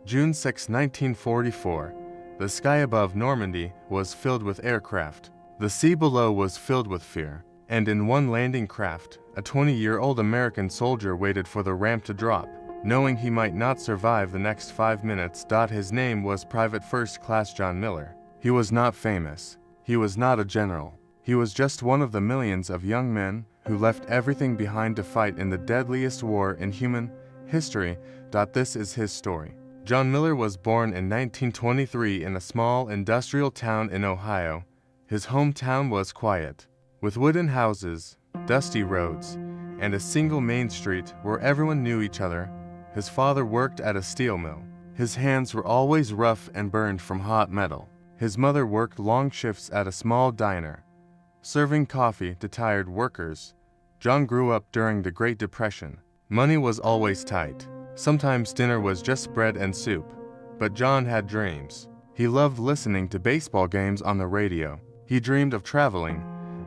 June 6, 1944. The sky above Normandy was filled with aircraft. The sea below was filled with fear. And in one landing craft, a 20-year-old American soldier waited for the ramp to drop, knowing he might not survive the next 5 minutes. His name was Private First Class John Miller. He was not famous. He was not a general. He was just one of the millions of young men who left everything behind to fight in the deadliest war in human history. This is his story. John Miller was born in 1923 in a small industrial town in Ohio. His hometown was quiet, with wooden houses, dusty roads, and a single main street where everyone knew each other. His father worked at a steel mill. His hands were always rough and burned from hot metal. His mother worked long shifts at a small diner, serving coffee to tired workers. John grew up during the Great Depression. Money was always tight. Sometimes dinner was just bread and soup. But John had dreams. He loved listening to baseball games on the radio. He dreamed of traveling,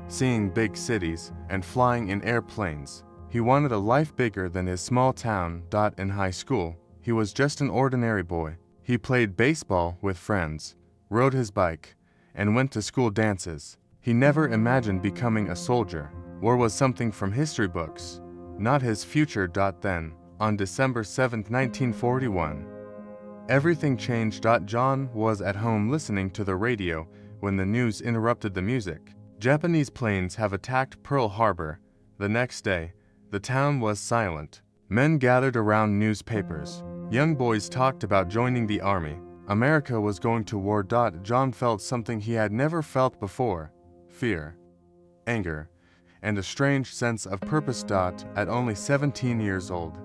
seeing big cities, and flying in airplanes. He wanted a life bigger than his small town. In high school, he was just an ordinary boy. He played baseball with friends, rode his bike, and went to school dances. He never imagined becoming a soldier. War was something from history books, not his future. Then, on December 7, 1941, everything changed. John was at home listening to the radio when the news interrupted the music. Japanese planes have attacked Pearl Harbor. The next day, the town was silent. Men gathered around newspapers. Young boys talked about joining the army. America was going to war. John felt something he had never felt before: fear, anger, and a strange sense of purpose. At only 17 years old,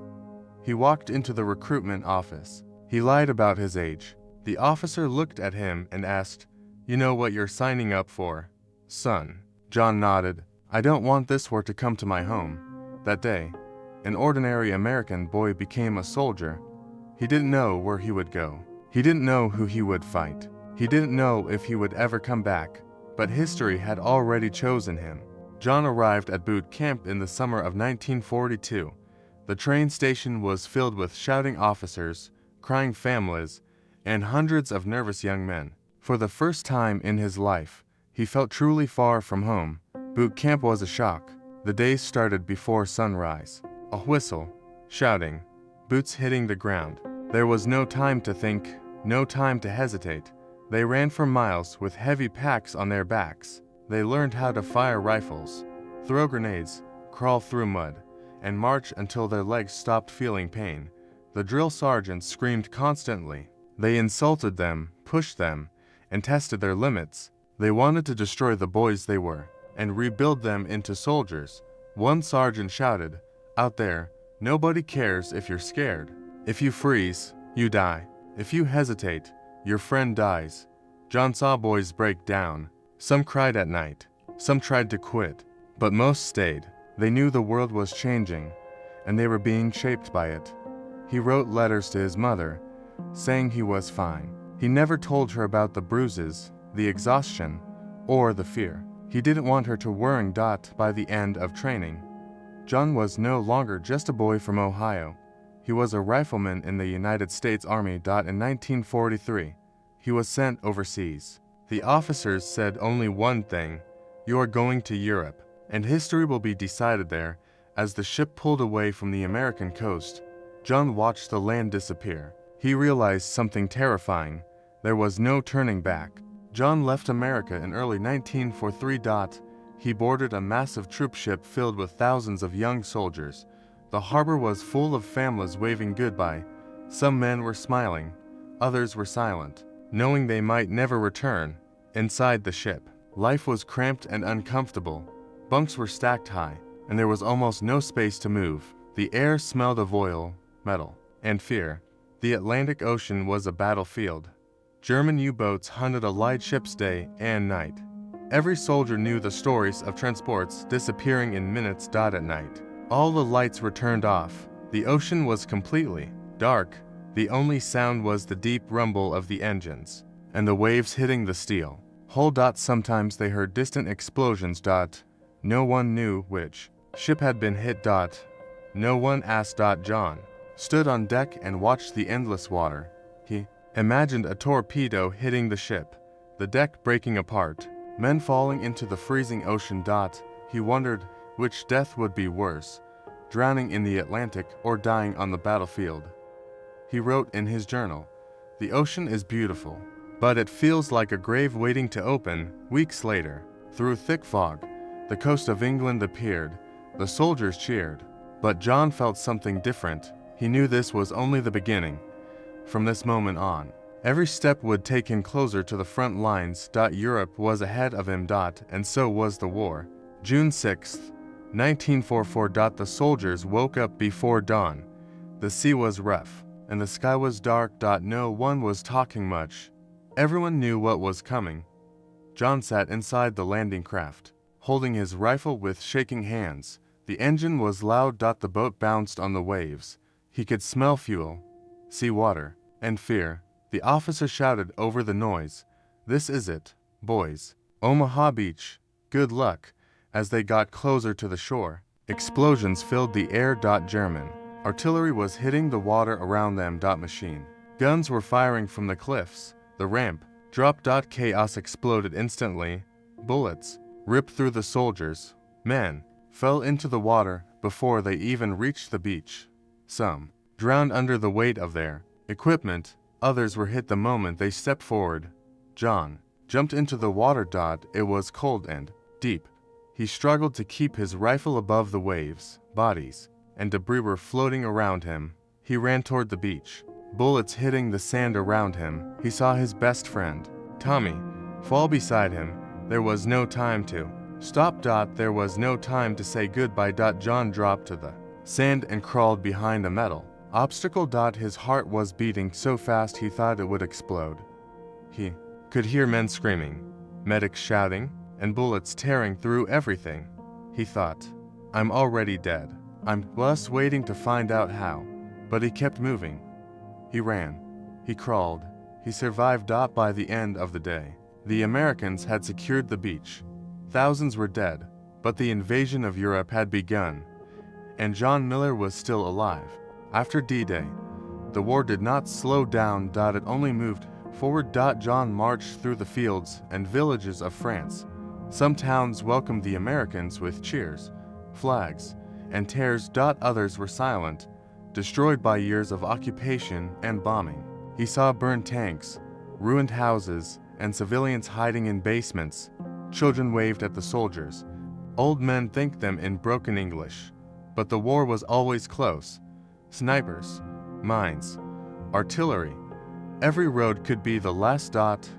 he walked into the recruitment office. He lied about his age. The officer looked at him and asked, "You know what you're signing up for, son?" John nodded. "I don't want this war to come to my home." That day, an ordinary American boy became a soldier. He didn't know where he would go. He didn't know who he would fight. He didn't know if he would ever come back. But history had already chosen him. John arrived at boot camp in the summer of 1942. The train station was filled with shouting officers, crying families, and hundreds of nervous young men. For the first time in his life, he felt truly far from home. Boot camp was a shock. The day started before sunrise. A whistle, shouting, boots hitting the ground. There was no time to think, no time to hesitate. They ran for miles with heavy packs on their backs. They learned how to fire rifles, throw grenades, crawl through mud, and march until their legs stopped feeling pain. The drill sergeants screamed constantly. They insulted them, pushed them, and tested their limits. They wanted to destroy the boys they were and rebuild them into soldiers. One sergeant shouted, "Out there, nobody cares if you're scared. If you freeze, you die. If you hesitate, your friend dies." John saw boys break down. Some cried at night. Some tried to quit. But most stayed. They knew the world was changing, and they were being shaped by it. He wrote letters to his mother, saying he was fine. He never told her about the bruises, the exhaustion, or the fear. He didn't want her to worry. By the end of training, John was no longer just a boy from Ohio. He was a rifleman in the United States Army. In 1943, he was sent overseas. The officers said only one thing: "You are going to Europe, and history will be decided there." As the ship pulled away from the American coast, John watched the land disappear. He realized something terrifying. There was no turning back. John left America in early 1943. He boarded a massive troop ship filled with thousands of young soldiers. The harbor was full of families waving goodbye. Some men were smiling, others were silent, knowing they might never return. Inside the ship, life was cramped and uncomfortable. Bunks were stacked high, and there was almost no space to move. The air smelled of oil, metal, and fear. The Atlantic Ocean was a battlefield. German U-boats hunted Allied ships day and night. Every soldier knew the stories of transports disappearing in minutes. At night, all the lights were turned off. The ocean was completely dark. The only sound was the deep rumble of the engines and the waves hitting the steel hull. Sometimes they heard distant explosions. No one knew which ship had been hit. No one asked. John stood on deck and watched the endless water. He imagined a torpedo hitting the ship, the deck breaking apart, men falling into the freezing ocean. He wondered which death would be worse, drowning in the Atlantic or dying on the battlefield. He wrote in his journal, "The ocean is beautiful, but it feels like a grave waiting to open." Weeks later, through thick fog, the coast of England appeared. The soldiers cheered, but John felt something different. He knew this was only the beginning. From this moment on, every step would take him closer to the front lines. Europe was ahead of him, and so was the war. June 6, 1944. The soldiers woke up before dawn. The sea was rough, and the sky was dark. No one was talking much. Everyone knew what was coming. John sat inside the landing craft, holding his rifle with shaking hands. The engine was loud. The boat bounced on the waves. He could smell fuel, sea water, and fear. The officer shouted over the noise, "This is it, boys. Omaha Beach. Good luck." As they got closer to the shore, explosions filled the air. German artillery was hitting the water around them. Machine guns were firing from the cliffs. The ramp dropped. Chaos exploded instantly. Bullets ripped through the soldiers. Men fell into the water before they even reached the beach. Some drowned under the weight of their equipment. Others were hit the moment they stepped forward. John jumped into the water. It was cold and deep. He struggled to keep his rifle above the waves. Bodies and debris were floating around him. He ran toward the beach, bullets hitting the sand around him. He saw his best friend, Tommy, fall beside him. There was no time to stop. There was no time to say goodbye. John dropped to the sand and crawled behind a metal obstacle. His heart was beating so fast he thought it would explode. He could hear men screaming, medics shouting, and bullets tearing through everything. He thought, "I'm already dead. I'm just waiting to find out how." But he kept moving. He ran. He crawled. He survived. By the end of the day, the Americans had secured the beach. Thousands were dead, but the invasion of Europe had begun, and John Miller was still alive. After D-Day, the war did not slow down. It only moved forward. John marched through the fields and villages of France. Some towns welcomed the Americans with cheers, flags, and tears. Others were silent, destroyed by years of occupation and bombing. He saw burned tanks, ruined houses, and civilians hiding in basements. Children waved at the soldiers. Old men thanked them in broken English. But the war was always close. Snipers, mines, artillery. Every road could be the last.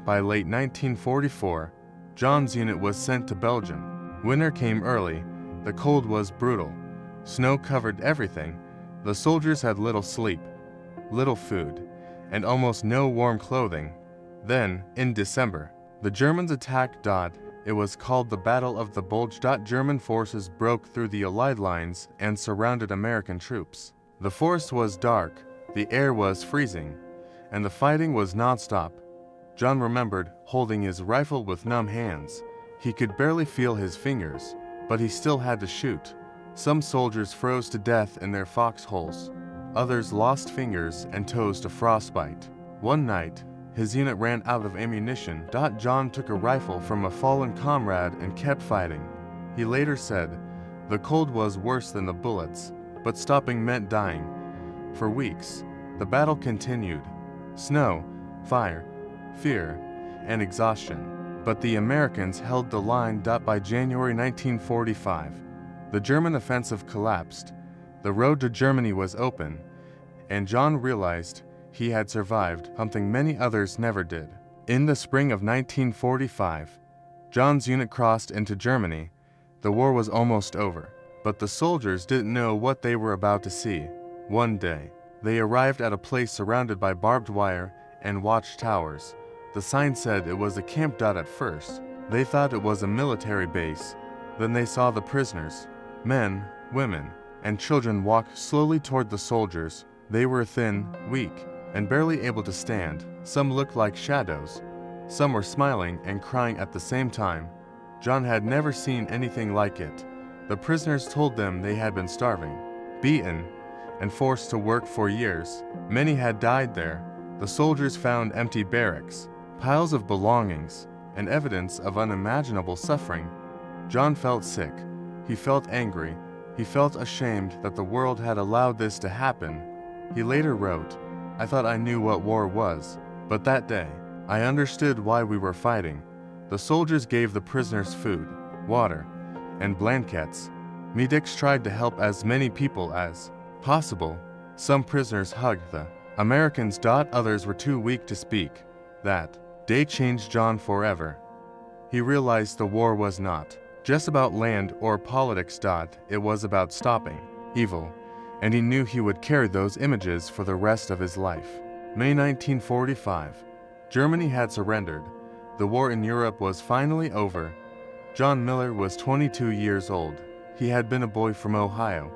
By late 1944, John's unit was sent to Belgium. Winter came early. The cold was brutal. Snow covered everything. The soldiers had little sleep, little food, and almost no warm clothing. Then, in December, the Germans attacked. It was called the Battle of the Bulge. German forces broke through the Allied lines and surrounded American troops. The forest was dark, the air was freezing, and the fighting was nonstop. John remembered holding his rifle with numb hands. He could barely feel his fingers, but he still had to shoot. Some soldiers froze to death in their foxholes. Others lost fingers and toes to frostbite. One night, his unit ran out of ammunition. John took a rifle from a fallen comrade and kept fighting. He later said, "The cold was worse than the bullets, but stopping meant dying." For weeks, the battle continued. Snow, fire, fear, and exhaustion. But the Americans held the line. By January 1945, the German offensive collapsed. The road to Germany was open, and John realized he had survived something many others never did. In the spring of 1945, John's unit crossed into Germany. The war was almost over, but the soldiers didn't know what they were about to see. One day, they arrived at a place surrounded by barbed wire and watchtowers. The sign said it was a camp. At first, they thought it was a military base. Then they saw the prisoners, men, women, and children, walk slowly toward the soldiers. They were thin, weak, and barely able to stand. Some looked like shadows. Some were smiling and crying at the same time. John had never seen anything like it. The prisoners told them they had been starving, beaten, and forced to work for years. Many had died there. The The soldiers found empty barracks, piles of belongings, and evidence of unimaginable suffering. John felt sick. He felt angry. He felt ashamed that the world had allowed this to happen. He later wrote, "I thought I knew what war was, but that day, I understood why we were fighting." The soldiers gave the prisoners food, water, and blankets. Medics tried to help as many people as possible. Some prisoners hugged the Americans. Others were too weak to speak. That day changed John forever. He realized the war was not just about land or politics. It was about stopping evil, and he knew he would carry those images for the rest of his life. May 1945. Germany had surrendered. The war in Europe was finally over. John Miller was 22 years old. He had been a boy from Ohio,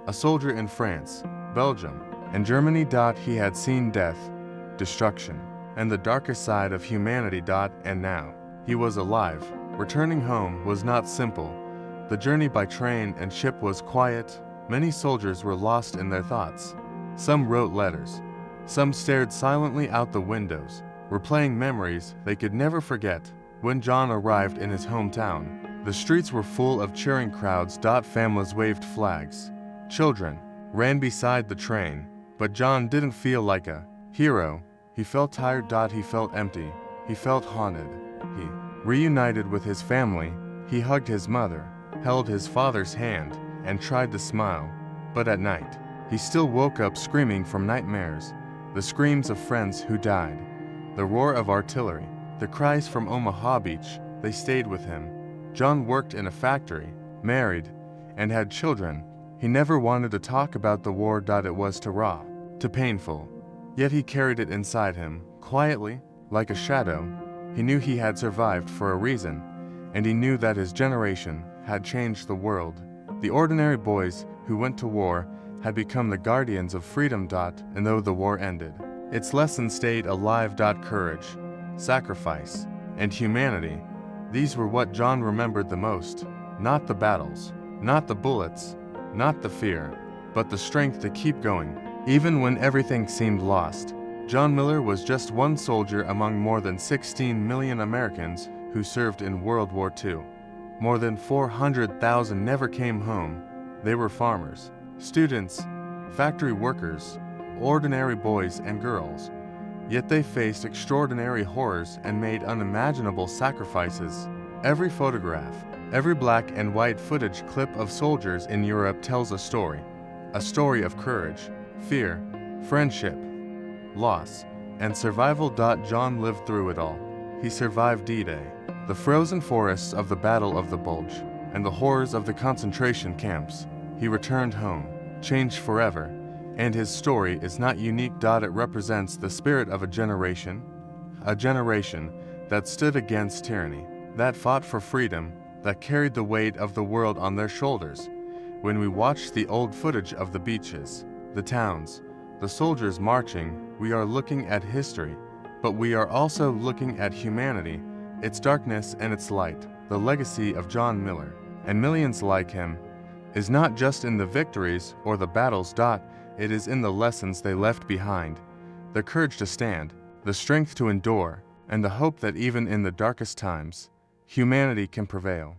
a soldier in France, Belgium, and Germany. He had seen death, destruction, and the darkest side of humanity. And now, he was alive. Returning home was not simple. The journey by train and ship was quiet. Many soldiers were lost in their thoughts. Some wrote letters. Some stared silently out the windows, replaying memories they could never forget. When John arrived in his hometown, the streets were full of cheering crowds. Families waved flags. Children ran beside the train. But John didn't feel like a hero. He felt tired. He felt empty. He felt haunted. He reunited with his family. He hugged his mother, held his father's hand, and tried to smile. But at night, he still woke up screaming from nightmares. The screams of friends who died, the roar of artillery, the cries from Omaha Beach, they stayed with him. John worked in a factory, married, and had children. He never wanted to talk about the war. It was too raw, too painful. Yet he carried it inside him, quietly, like a shadow. He knew he had survived for a reason, and he knew that his generation had changed the world. The ordinary boys who went to war had become the guardians of freedom. And though the war ended, its lessons stayed alive. Courage, sacrifice, and humanity. These were what John remembered the most. Not the battles, not the bullets, not the fear, but the strength to keep going, even when everything seemed lost. John Miller was just one soldier among more than 16 million Americans who served in World War II. More than 400,000 never came home. They were farmers, students, factory workers, ordinary boys and girls. Yet they faced extraordinary horrors and made unimaginable sacrifices. Every photograph, every black and white footage clip of soldiers in Europe tells a story of courage, fear, friendship, loss, and survival. John lived through it all. He survived D-Day, the frozen forests of the Battle of the Bulge, and the horrors of the concentration camps. He returned home, changed forever, and his story is not unique. It represents the spirit of a generation that stood against tyranny, that fought for freedom, that carried the weight of the world on their shoulders. When we watch the old footage of the beaches, the towns, the soldiers marching, we are looking at history, but we are also looking at humanity, its darkness and its light. The legacy of John Miller, and millions like him, is not just in the victories or the battles. It is in the lessons they left behind, the courage to stand, the strength to endure, and the hope that even in the darkest times, humanity can prevail.